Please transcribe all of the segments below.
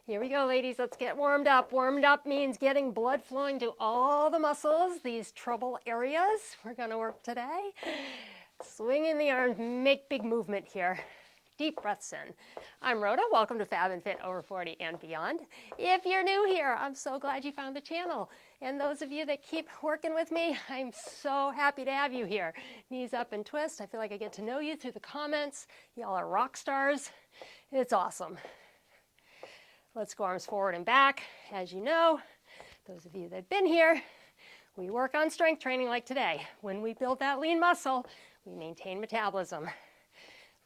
Here we go, ladies. Let's get warmed up. Warmed up means getting blood flowing to all the muscles, these trouble areas. We're going to work today. Swinging the arms, make big movement here. Deep breaths in. I'm Rhoda. Welcome to Fab and Fit Over 40 and Beyond. If you're new here, I'm so glad you found the channel. And those of you that keep working with me, I'm so happy to have you here. Knees up and twist. I feel like I get to know you through the comments. Y'all are rock stars. It's awesome. Let's go arms forward and back. As you know, those of you that have been here, we work on strength training like today. When we build that lean muscle, we maintain metabolism.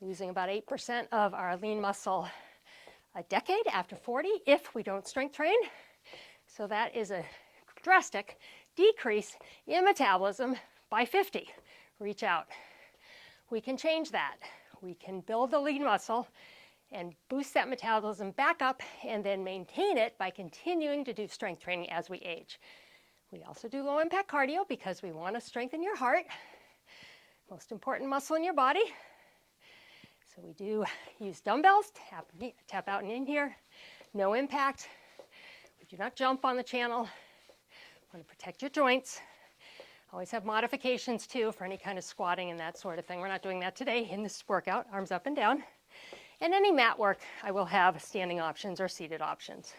Losing about 8% of our lean muscle a decade after 40 if we don't strength train. So that is a drastic decrease in metabolism by 50. Reach out. We can change that. We can build the lean muscle and boost that metabolism back up and then maintain it by continuing to do strength training as we age. We also do low impact cardio because we want to strengthen your heart, most important muscle in your body. So we do use dumbbells, tap out and in here, no impact. We do not jump on the channel. Want to protect your joints. Always have modifications too for any kind of squatting and that sort of thing. We're not doing that today in this workout, arms up and down. And any mat work, I will have standing options or seated options.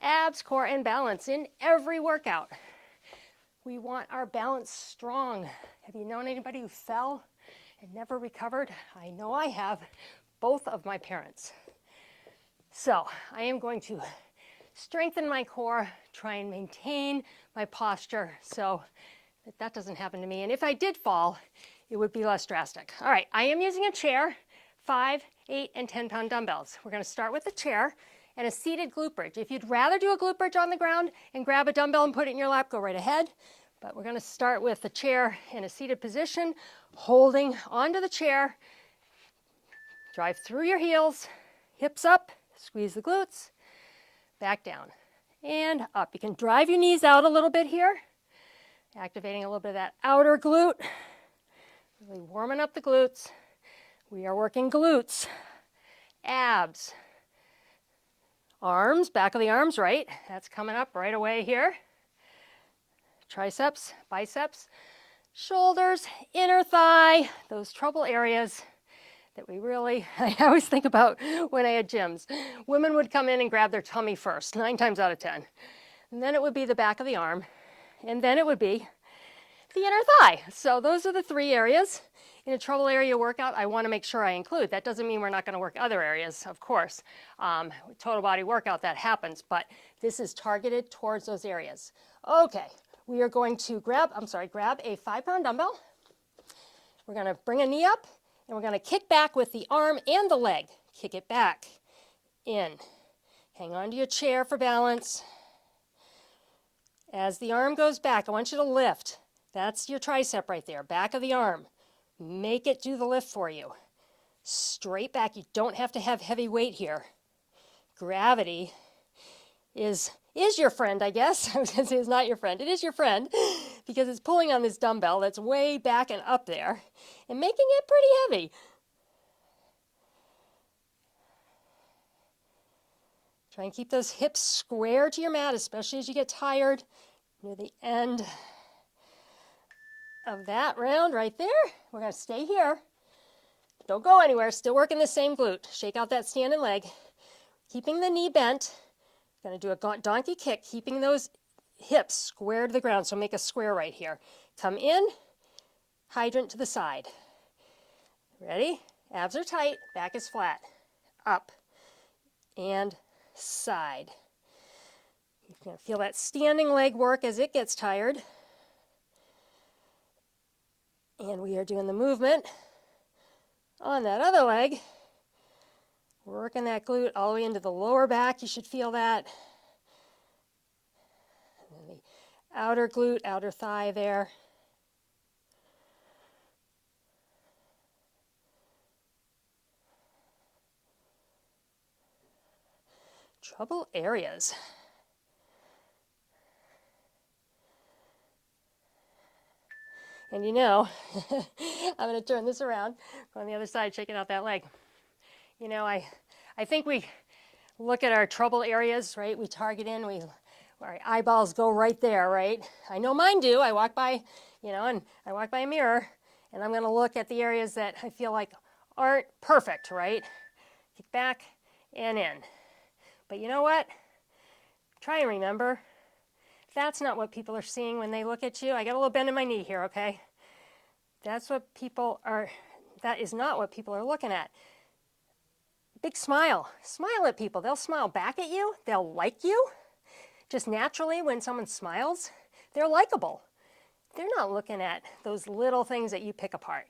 Abs, core, and balance in every workout. We want our balance strong. Have you known anybody who fell and never recovered? I know I have, both of my parents. So I am going to strengthen my core, try and maintain my posture so that doesn't happen to me. And if I did fall, it would be less drastic. All right, I am using a chair. 5, 8, and 10-pound dumbbells. We're going to start with a chair and a seated glute bridge. If you'd rather do a glute bridge on the ground and grab a dumbbell and put it in your lap, go right ahead. But we're going to start with the chair in a seated position, holding onto the chair. Drive through your heels, hips up, squeeze the glutes, back down, and up. You can drive your knees out a little bit here, activating a little bit of that outer glute, really warming up the glutes. We are working glutes, abs, arms, back of the arms, right? That's coming up right away here. Triceps, biceps, shoulders, inner thigh, those trouble areas that I always think about when I had gyms. Women would come in and grab their tummy first, 9 times out of 10. And then it would be the back of the arm. And then it would be the inner thigh. So those are the 3 areas. In a trouble area workout, I want to make sure I include. That doesn't mean we're not going to work other areas, of course. Total body workout, that happens, but this is targeted towards those areas. Okay, we are going to grab a 5-pound dumbbell. We're going to bring a knee up, and we're going to kick back with the arm and the leg. Kick it back, in. Hang on to your chair for balance. As the arm goes back, I want you to lift. That's your tricep right there, back of the arm. Make it do the lift for you. Straight back. You don't have to have heavy weight here. Gravity is your friend, I guess. I was going to say it's not your friend. It is your friend because it's pulling on this dumbbell that's way back and up there and making it pretty heavy. Try and keep those hips square to your mat, especially as you get tired near the end of that round right there. We're going to stay here. Don't go anywhere. Still working the same glute. Shake out that standing leg. Keeping the knee bent. Going to do a donkey kick, keeping those hips square to the ground. So make a square right here. Come in, hydrant to the side. Ready? Abs are tight, back is flat. Up and side. You're going to feel that standing leg work as it gets tired. And we are doing the movement on that other leg. We're working that glute all the way into the lower back. You should feel that. And then the outer glute, outer thigh there. Trouble areas. And you know, I'm going to turn this around, go on the other side, shaking out that leg. You know, I think we look at our trouble areas, right? We target in, our eyeballs go right there, right? I know mine do. I walk by, and I walk by a mirror, and I'm going to look at the areas that I feel like aren't perfect, right? Kick back and in. But you know what? Try and remember, that's not what people are seeing when they look at you. I got a little bend in my knee here, okay? That is not what people are looking at. Big smile. Smile at people. They'll smile back at you. They'll like you. Just naturally, when someone smiles, they're likable. They're not looking at those little things that you pick apart.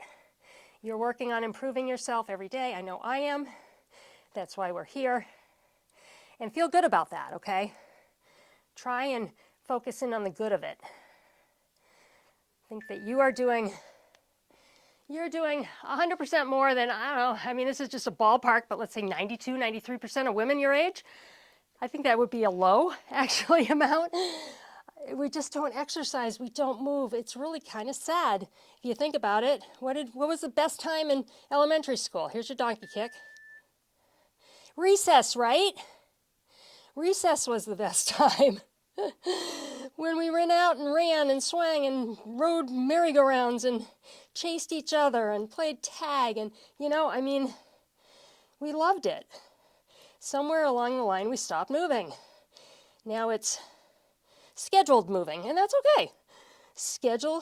You're working on improving yourself every day. I know I am. That's why we're here. And feel good about that, okay? Try and focus in on the good of it. Think that you're doing 100% more than, I don't know, I mean, this is just a ballpark, but let's say 92, 93% of women your age. I think that would be a low, actually, amount. We just don't exercise. We don't move. It's really kind of sad. If you think about it, what was the best time in elementary school? Here's your donkey kick. Recess, right? Recess was the best time. When we ran out and ran and swang and rode merry-go-rounds and chased each other and played tag and, we loved it. Somewhere along the line we stopped moving. Now it's scheduled moving, and that's okay. Schedule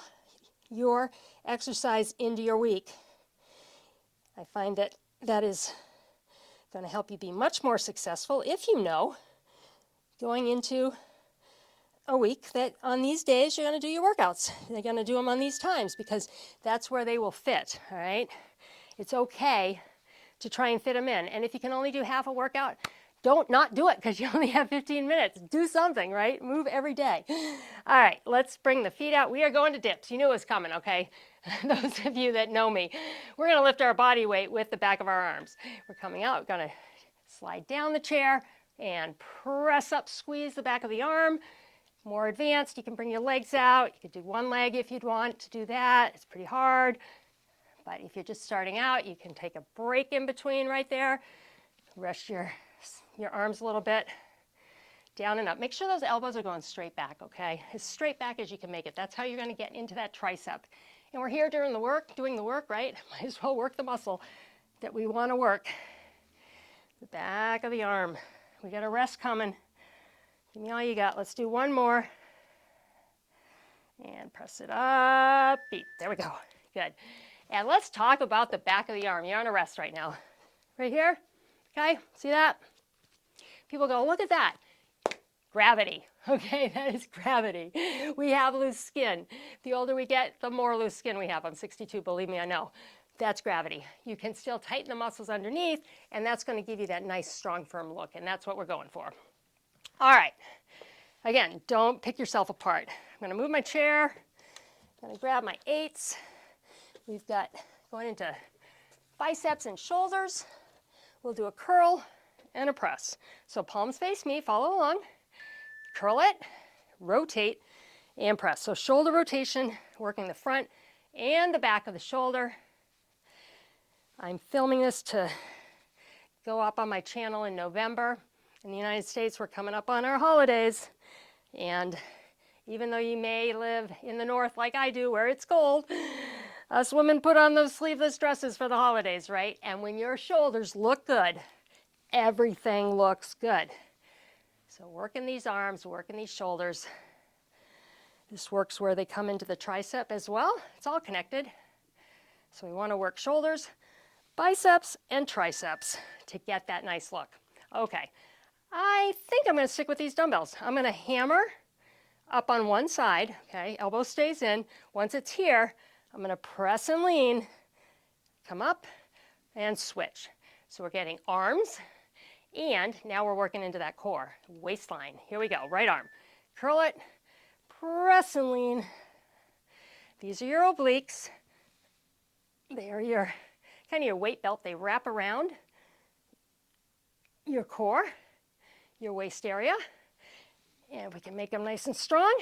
your exercise into your week. I find that is going to help you be much more successful if you know going into a week that on these days you're going to do your workouts. You're going to do them on these times because that's where they will fit, all right? It's okay to try and fit them in. And if you can only do half a workout, don't not do it because you only have 15 minutes. Do something, right? Move every day. All right, let's bring the feet out. We are going to dips. You knew it was coming, okay? Those of you that know me, we're going to lift our body weight with the back of our arms. We're coming out. We're going to slide down the chair and press up, squeeze the back of the arm. More advanced, you can bring your legs out. You could do one leg if you'd want to do that. It's pretty hard. But if you're just starting out, you can take a break in between right there. Rest your arms a little bit. Down and up. Make sure those elbows are going straight back, okay? As straight back as you can make it. That's how you're going to get into that tricep. And we're here doing the work, right? Might as well work the muscle that we want to work. The back of the arm. We got a rest coming. Give me all you got. Let's do one more. And press it up. Beat. There we go. Good. And let's talk about the back of the arm. You're on a rest right now. Right here. Okay. See that? People go, look at that. Gravity. Okay, that is gravity. We have loose skin. The older we get, the more loose skin we have. I'm 62, believe me, I know. That's gravity. You can still tighten the muscles underneath, and that's going to give you that nice, strong, firm look, and that's what we're going for. All right. Again, don't pick yourself apart. I'm going to move my chair. I'm going to grab my eights. We've got going into biceps and shoulders. We'll do a curl and a press. So palms face me, follow along. Curl it, rotate, and press. So shoulder rotation, working the front and the back of the shoulder. I'm filming this to go up on my channel in November. In the United States, we're coming up on our holidays. And even though you may live in the north like I do, where it's cold, us women put on those sleeveless dresses for the holidays, right? And when your shoulders look good, everything looks good. So working these arms, working these shoulders. This works where they come into the tricep as well. It's all connected. So we want to work shoulders, biceps, and triceps to get that nice look. Okay, I think I'm going to stick with these dumbbells. I'm going to hammer up on one side, okay, elbow stays in. Once it's here, I'm going to press and lean, come up, and switch. So we're getting arms, and now we're working into that core, waistline. Here we go, right arm. Curl it, press and lean. These are your obliques. They are your kind of your weight belt. They wrap around your core, your waist area, and we can make them nice and strong.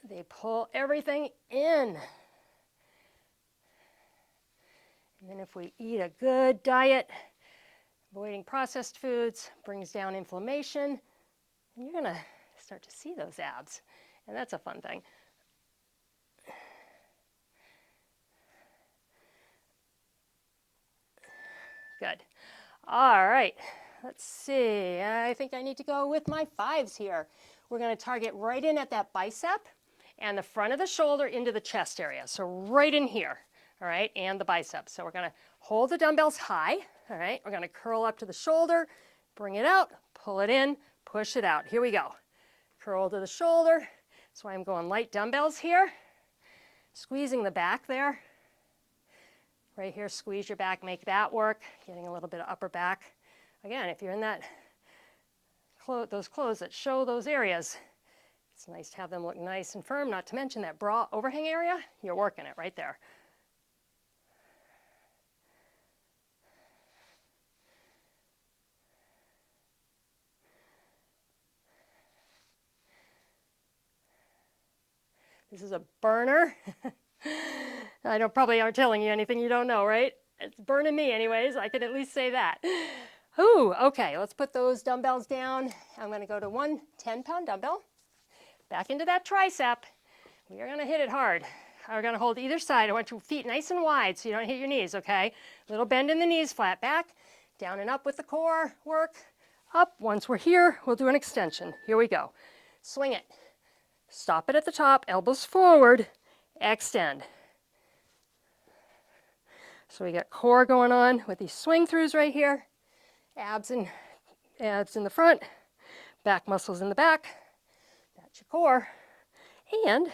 They pull everything in. And then if we eat a good diet, Avoiding processed foods brings down inflammation, and you're gonna start to see those abs, and that's a fun thing. Good. All right, let's see. I think I need to go with my 5s here. We're gonna target right in at that bicep and the front of the shoulder into the chest area. So right in here, all right, and the bicep. So we're gonna hold the dumbbells high, all right? We're gonna curl up to the shoulder, bring it out, pull it in, push it out. Here we go. Curl to the shoulder. That's why I'm going light dumbbells here. Squeezing the back there. Right here, squeeze your back, make that work. Getting a little bit of upper back. Again, if you're in that those clothes that show those areas, it's nice to have them look nice and firm, not to mention that bra overhang area, you're working it right there. This is a burner. I don't probably aren't telling you anything you don't know, right? It's burning me anyways, I can at least say that. Ooh, okay, let's put those dumbbells down. I'm gonna go to one 10-pound dumbbell. Back into that tricep. We are gonna hit it hard. We're gonna hold either side. I want your feet nice and wide so you don't hit your knees, okay? Little bend in the knees, flat back, down and up with the core work. Up, once we're here, we'll do an extension. Here we go. Swing it. Stop it at the top, elbows forward, extend. So we got core going on with these swing throughs right here. Abs in the front, back muscles in the back. That's your core. And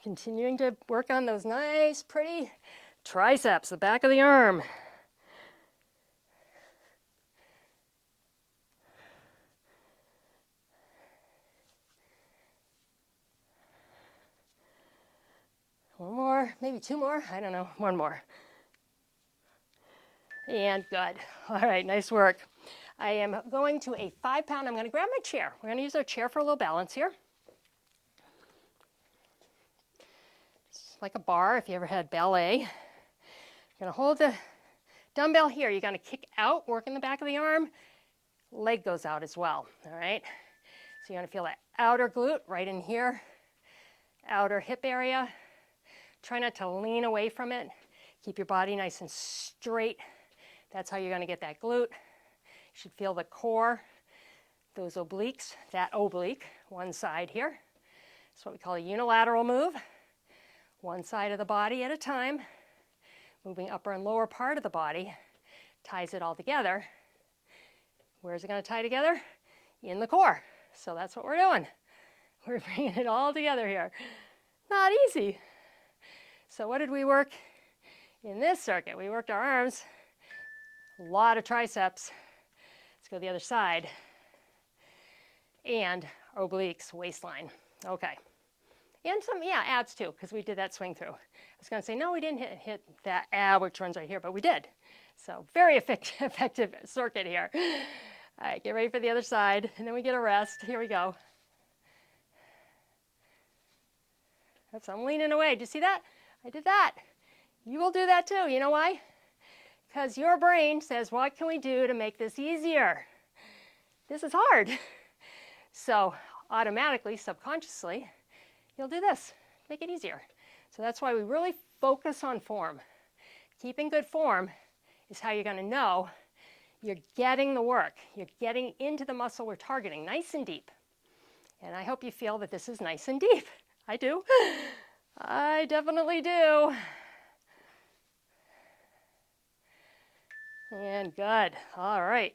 continuing to work on those nice, pretty triceps, the back of the arm. One more, maybe 2 more, I don't know, 1 more. And good. All right, nice work. I am going to a 5-pound, I'm gonna grab my chair. We're gonna use our chair for a little balance here. It's like a bar if you ever had ballet. You're gonna hold the dumbbell here. You're gonna kick out, work in the back of the arm. Leg goes out as well, all right? So you're gonna feel that outer glute right in here, outer hip area. Try not to lean away from it. Keep your body nice and straight. That's how you're gonna get that glute. You should feel the core, those obliques, that oblique, one side here. It's what we call a unilateral move. One side of the body at a time, moving upper and lower part of the body, ties it all together. Where's it gonna tie together? In the core. So that's what we're doing. We're bringing it all together here. Not easy. So what did we work in this circuit? We worked our arms, a lot of triceps. Let's go to the other side. And obliques, waistline. Okay. And some, yeah, abs too, because we did that swing through. I was gonna say, no, we didn't hit that ab, which runs right here, but we did. So very effective circuit here. All right, get ready for the other side, and then we get a rest. Here we go. That's, I'm leaning away. Did you see that? I did that. You will do that too. You know why? Because your brain says, what can we do to make this easier? This is hard. So automatically, subconsciously, you'll do this, make it easier. So that's why we really focus on form. Keeping good form is how you're gonna know you're getting the work. You're getting into the muscle we're targeting, nice and deep. And I hope you feel that this is nice and deep. I do. I definitely do. And good, all right.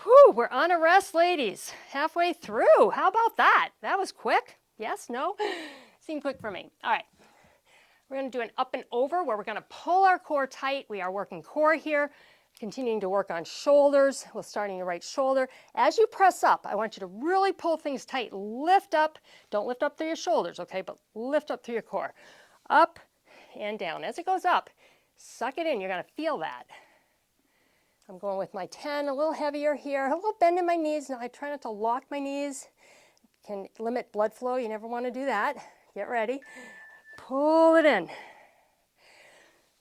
Whew, we're on a rest, ladies. Halfway through, how about that? That was quick, yes, no? Seemed quick for me. All right, we're gonna do an up and over where we're gonna pull our core tight. We are working core here, continuing to work on shoulders. We're starting the right shoulder. As you press up, I want you to really pull things tight. Lift up, don't lift up through your shoulders, okay? But lift up through your core. Up and down. As it goes up, suck it in, you're gonna feel that. I'm going with my 10, a little heavier here, a little bend in my knees. Now I try not to lock my knees. Can limit blood flow, you never wanna do that. Get ready. Pull it in.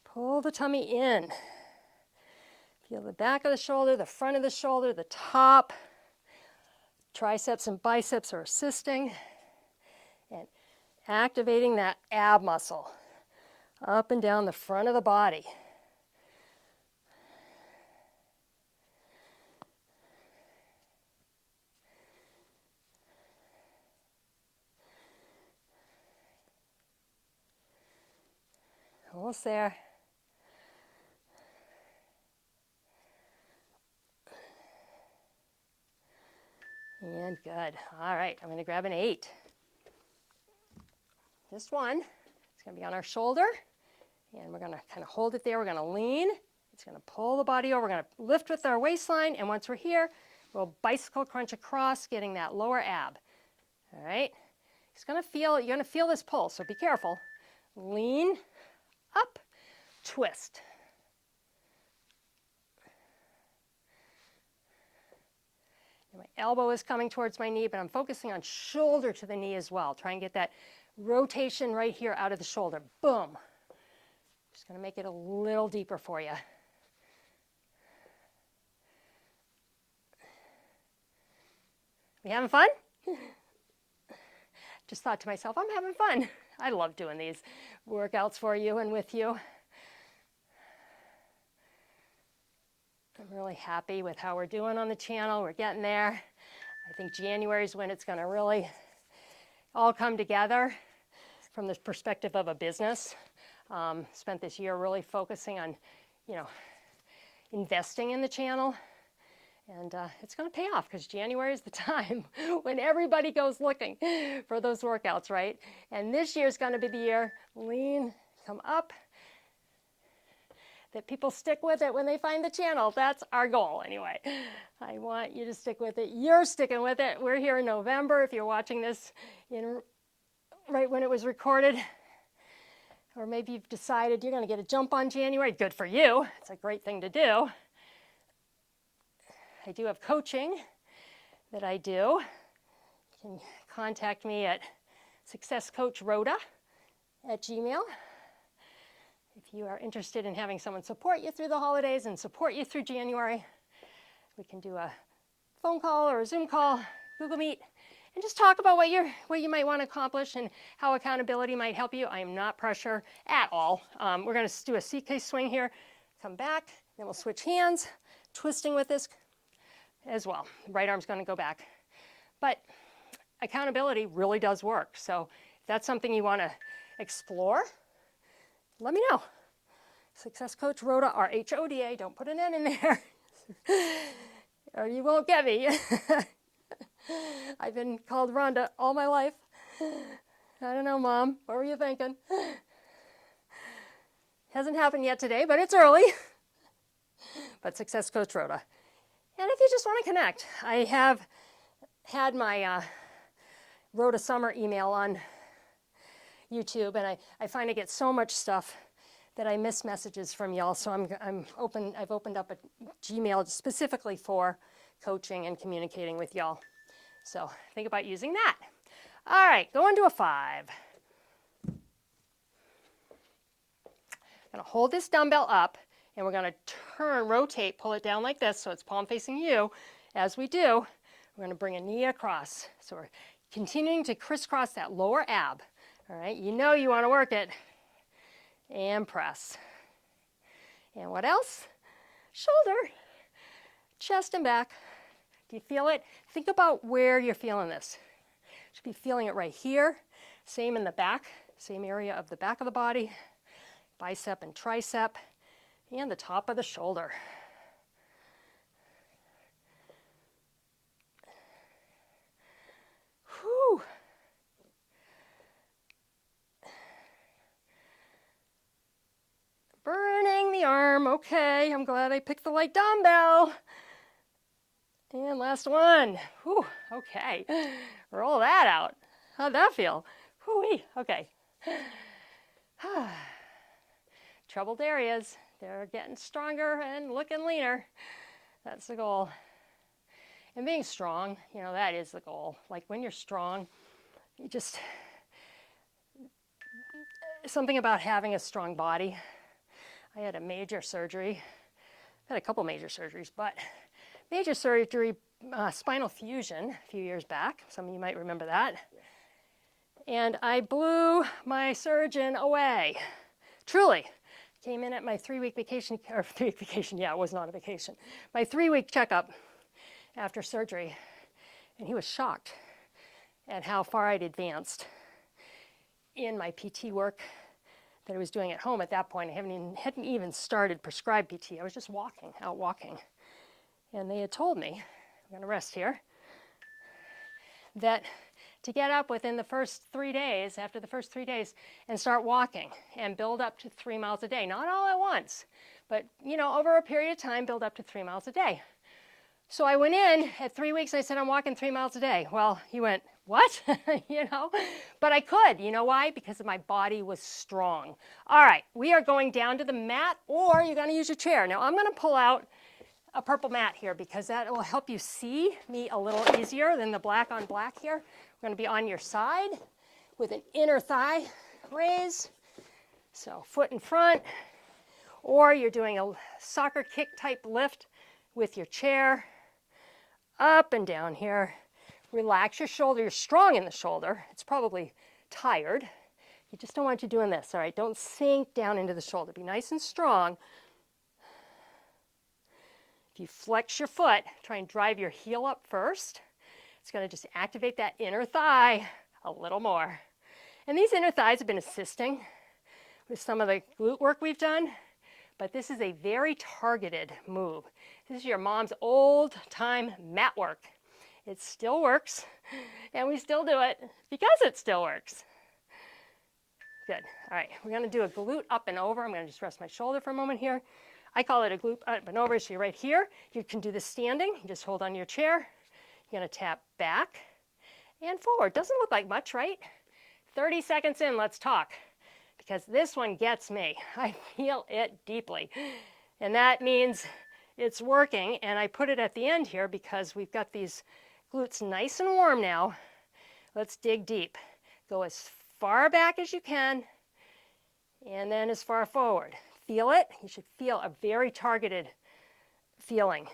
Pull the tummy in. Feel the back of the shoulder, the front of the shoulder, the top. Triceps and biceps are assisting and activating that ab muscle up and down the front of the body. Almost there. And good. All right, I'm going to grab an 8. Just one. It's going to be on our shoulder. And we're going to kind of hold it there. We're going to lean. It's going to pull the body over. We're going to lift with our waistline. And once we're here, we'll bicycle crunch across, getting that lower ab. All right? You're going to feel this pull, so be careful. Lean, up, twist. And my elbow is coming towards my knee, but I'm focusing on shoulder to the knee as well. Try and get that rotation right here out of the shoulder. Boom. Just going to make it a little deeper for you. We having fun? Just thought to myself, I'm having fun. I love doing these workouts for you and with you. I'm really happy with how we're doing on the channel. We're getting there. I think January is when it's going to really all come together from the perspective of a business. Spent this year really focusing on, investing in the channel. And it's going to pay off because January is the time when everybody goes looking for those workouts, right? And this year is going to be the year, lean, come up, that people stick with it when they find the channel. That's our goal anyway. I want you to stick with it. You're sticking with it. We're here in November. If you're watching this right when it was recorded, or maybe you've decided you're going to get a jump on January, good for you. It's a great thing to do. I do have coaching that I do. You can contact me at successcoachrhoda@gmail.com. If you are interested in having someone support you through the holidays and support you through January, we can do a phone call or a Zoom call, Google Meet, and just talk about what you might want to accomplish and how accountability might help you. I am not pressure at all. We're going to do a CK swing here, come back, then we'll switch hands, twisting with this as well. Right arm's going to go back. But accountability really does work. So if that's something you want to explore, let me know. Success Coach Rhoda, R-H-O-D-A, don't put an N in there, or you won't get me. I've been called Rhonda all my life. I don't know, Mom, what were you thinking? Hasn't happened yet today, but it's early. But Success Coach Rhoda. And if you just want to connect, I have had my Rhoda Summer email on YouTube, and I find I get so much stuff that I miss messages from y'all. So I've opened up a Gmail specifically for coaching and communicating with y'all. So think about using that. All right, go into a 5. I'm going to hold this dumbbell up, and we're going to rotate, pull it down like this so it's palm facing you. As we do, we're going to bring a knee across. So we're continuing to crisscross that lower ab. All right, you want to work it. And press. And what else? Shoulder, chest and back. Do you feel it? Think about where you're feeling this. You should be feeling it right here. Same in the back, same area of the back of the body. Bicep and tricep. And the top of the shoulder. Whew. Burning the arm. Okay, I'm glad I picked the light dumbbell. And last one. Whew, okay. Roll that out. How'd that feel? Whew-wee. Okay. Troubled areas. They're getting stronger and looking leaner. That's the goal. And being strong, that is the goal. Like when you're strong, something about having a strong body. I had a major surgery had a couple major surgeries, but major surgery, spinal fusion a few years back. Some of you might remember that. And I blew my surgeon away. Truly. Came in at my 3-week vacation, or 3-week vacation, yeah, it was not a vacation. My 3-week checkup after surgery, and he was shocked at how far I'd advanced in my PT work that I was doing at home at that point. I hadn't even started prescribed PT. I was just out walking. And they had told me, I'm going to rest here, that to get up within the first 3 days, after the first 3 days, and start walking and build up to 3 miles a day. Not all at once, but over a period of time, build up to 3 miles a day. So I went in at 3 weeks and I said, I'm walking 3 miles a day. Well, he went, what? But I could. You know why? Because my body was strong. All right, we are going down to the mat, or you're going to use your chair. Now I'm going to pull out a purple mat here because that will help you see me a little easier than the black on black here. We're going to be on your side with an inner thigh raise. So foot in front, or you're doing a soccer kick type lift with your chair. Up and down here. Relax your shoulder. You're strong in the shoulder. It's probably tired. You just don't want you doing this, all right? Don't sink down into the shoulder. Be nice and strong. If you flex your foot, try and drive your heel up first. It's going to just activate that inner thigh a little more. And these inner thighs have been assisting with some of the glute work we've done, but this is a very targeted move. This is your mom's old-time mat work. It still works, and we still do it because it still works. Good. All right, we're going to do a glute up and over. I'm going to just rest my shoulder for a moment here. I call it a glute up and over, so you're right here. You can do this standing. You just hold on your chair. You're going to tap back and forward. Doesn't look like much, right? 30 seconds in, let's talk, because this one gets me. I feel it deeply, and that means it's working, and I put it at the end here because we've got these glutes nice and warm now. Let's dig deep. Go as far back as you can, and then as far forward. Feel it. You should feel a very targeted feeling.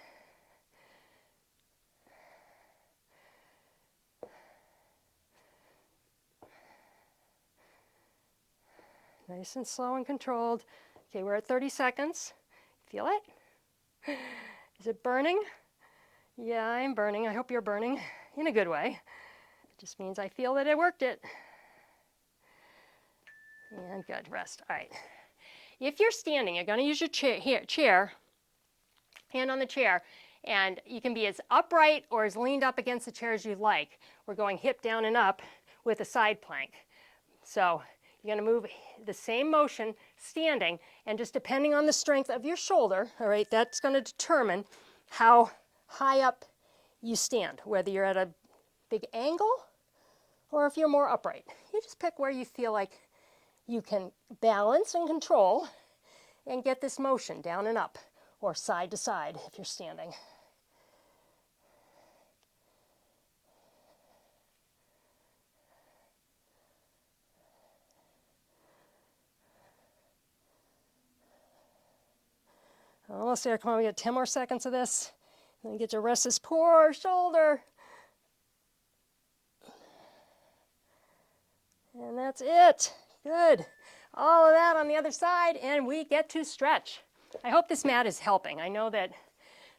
Nice and slow and controlled. Okay, we're at 30 seconds. Feel it? Is it burning? Yeah, I'm burning. I hope you're burning in a good way. It just means I feel that I worked it. And good, rest. All right. If you're standing, you're going to use your chair, hand on the chair, and you can be as upright or as leaned up against the chair as you like. We're going hip down and up with a side plank. So you're going to move the same motion standing, and just depending on the strength of your shoulder, all right, that's going to determine how high up you stand, whether you're at a big angle or if you're more upright. You just pick where you feel like you can balance and control and get this motion down and up or side to side if you're standing. Almost there. Come on, we got 10 more seconds of this. Then get to rest this poor shoulder. And that's it. Good. All of that on the other side, and we get to stretch. I hope this mat is helping. I know that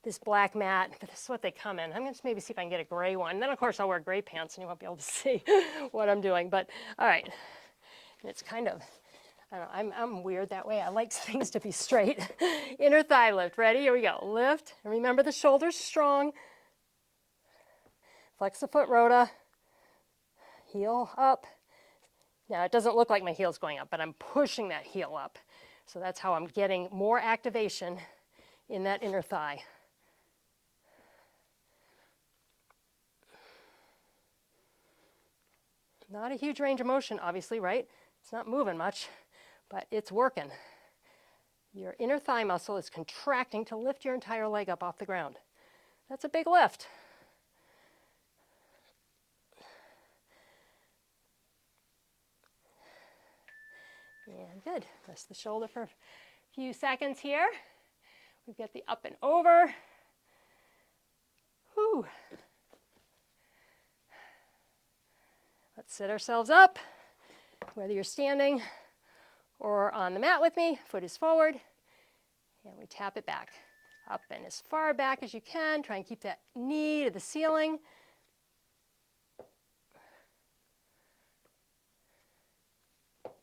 this black mat, but this is what they come in. I'm going to maybe see if I can get a gray one. Then, of course, I'll wear gray pants, and you won't be able to see what I'm doing. But, all right. And it's kind of, I don't know, I'm weird that way. I like things to be straight. Inner thigh lift. Ready? Here we go. Lift. And remember, the shoulder's strong. Flex the foot, Rhoda. Heel up. Now, it doesn't look like my heel's going up, but I'm pushing that heel up. So that's how I'm getting more activation in that inner thigh. Not a huge range of motion, obviously, right? It's not moving much, but it's working. Your inner thigh muscle is contracting to lift your entire leg up off the ground. That's a big lift. And good. Rest the shoulder for a few seconds here. We get the up and over. Whew. Let's sit ourselves up, whether you're standing or on the mat with me. Foot is forward, and we tap it back. Up and as far back as you can. Try and keep that knee to the ceiling.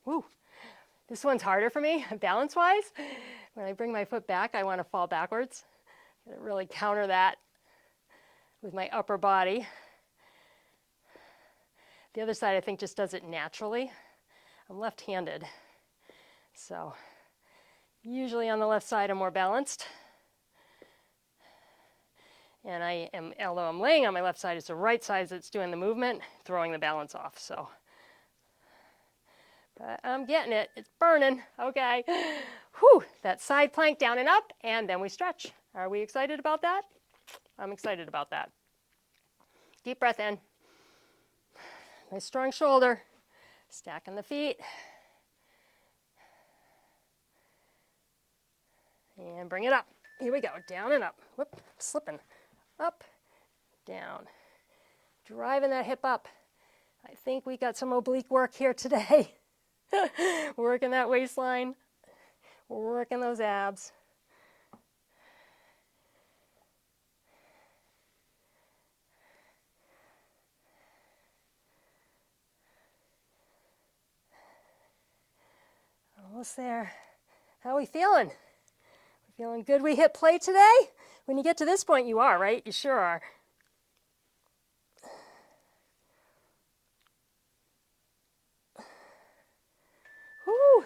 Woo. This one's harder for me, balance-wise. When I bring my foot back, I want to fall backwards. I'm gonna really counter that with my upper body. The other side, I think, just does it naturally. I'm left-handed, so usually on the left side, I'm more balanced. And I am, although I'm laying on my left side, it's the right side that's doing the movement, throwing the balance off. So, but I'm getting it. It's burning. Okay. Whew. That side plank down and up, and then we stretch. Are we excited about that? I'm excited about that. Deep breath in. Nice strong shoulder. Stacking the feet. And bring it up. Here we go. Down and up. Whoop. Slipping. Up, down, driving that hip up. I think we got some oblique work here today. Working that waistline, working those abs. Almost there. How are we feeling? We feeling good we hit play today? When you get to this point, you are, right? You sure are. Whew.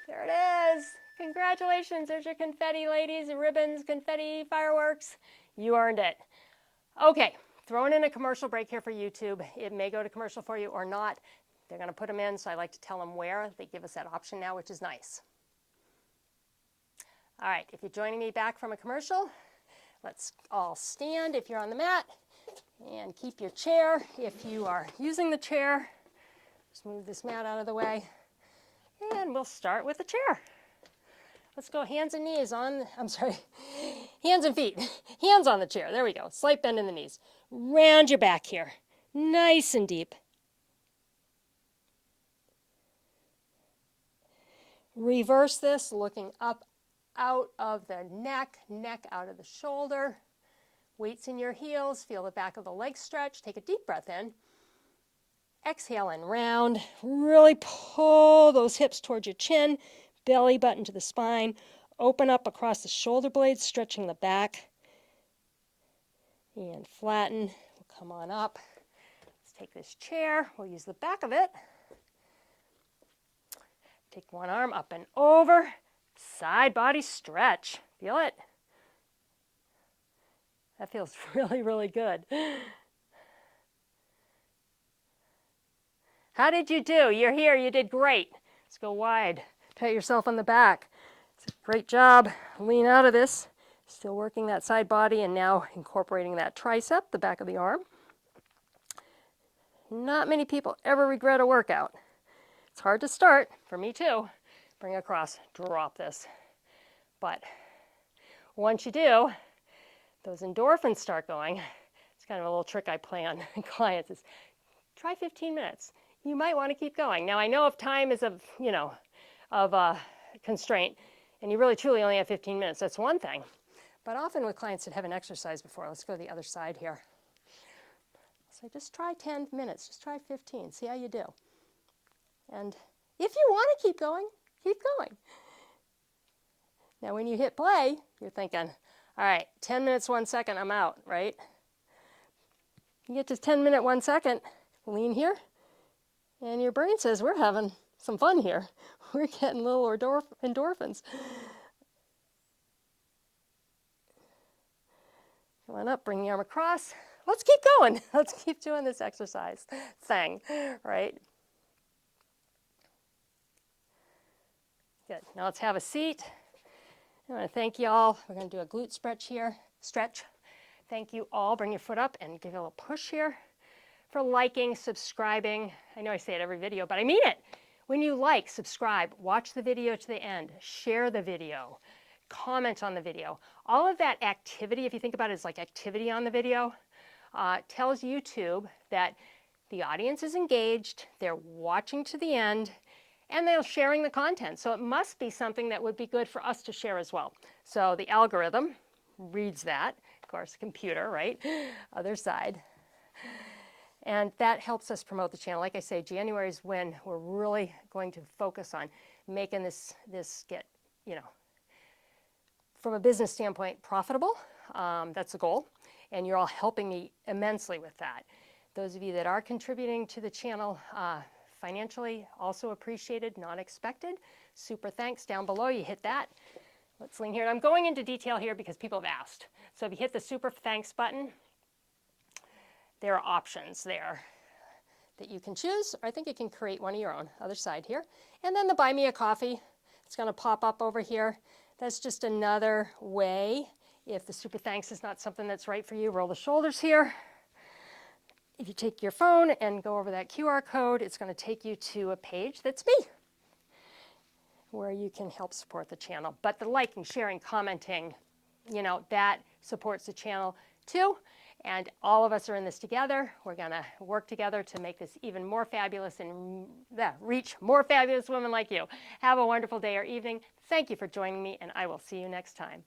There it is. Congratulations. There's your confetti, ladies. Ribbons, confetti, fireworks. You earned it. Okay, throwing in a commercial break here for YouTube. It may go to commercial for you or not. They're going to put them in, so I like to tell them where. They give us that option now, which is nice. All right, if you're joining me back from a commercial, let's all stand if you're on the mat, and keep your chair if you are using the chair. Just move this mat out of the way, and we'll start with the chair. Let's go hands and knees on, hands and feet. Hands on the chair, there we go. Slight bend in the knees. Round your back here, nice and deep. Reverse this, looking up out of the neck, neck out of the shoulder. Weights in your heels, feel the back of the leg stretch. Take a deep breath in. Exhale and round. Really pull those hips towards your chin, belly button to the spine. Open up across the shoulder blades, stretching the back. And flatten. We'll come on up. Let's take this chair. We'll use the back of it. Take one arm up and over. Side body stretch. Feel it? That feels really, really good. How did you do? You're here. You did great. Let's go wide. Pat yourself on the back. It's a great job. Lean out of this. Still working that side body and now incorporating that tricep, the back of the arm. Not many people ever regret a workout. It's hard to start, for me too. Bring across, drop this. But once you do, those endorphins start going. It's kind of a little trick I play on clients is try 15 minutes. You might want to keep going. Now I know if time is of constraint and you really truly only have 15 minutes, that's one thing. But often with clients that haven't exercised before, let's go to the other side here. So just try 10 minutes, just try 15, see how you do. And if you want to keep going, keep going. Now when you hit play, you're thinking, all right, 10 minutes, 1 second, I'm out, right? You get to 10 minute, 1 second, lean here, and your brain says, we're having some fun here. We're getting little endorphins. Come on up, bring the arm across. Let's keep going. Let's keep doing this exercise thing, right? Good. Now let's have a seat. I want to thank you all. We're going to do a glute stretch here. Stretch. Thank you all. Bring your foot up and give it a little push here. For liking, subscribing. I know I say it every video, but I mean it. When you like, subscribe, watch the video to the end, share the video, comment on the video. All of that activity, if you think about it as like activity on the video, tells YouTube that the audience is engaged, they're watching to the end, and they're sharing the content. So it must be something that would be good for us to share as well. So the algorithm reads that, of course, computer, right? Other side. And that helps us promote the channel. Like I say, January is when we're really going to focus on making this get, from a business standpoint, profitable. That's the goal. And you're all helping me immensely with that. Those of you that are contributing to the channel financially, also appreciated, not expected. Super thanks. Down below, you hit that. Let's lean here. And I'm going into detail here because people have asked. So if you hit the super thanks button, there are options there that you can choose. Or I think you can create one of your own. Other side here. And then the buy me a coffee. It's going to pop up over here. That's just another way. If the super thanks is not something that's right for you, roll the shoulders here. If you take your phone and go over that QR code, it's going to take you to a page that's me, where you can help support the channel. But the liking, sharing, commenting, that supports the channel too. And all of us are in this together. We're going to work together to make this even more fabulous and reach more fabulous women like you. Have a wonderful day or evening. Thank you for joining me, and I will see you next time.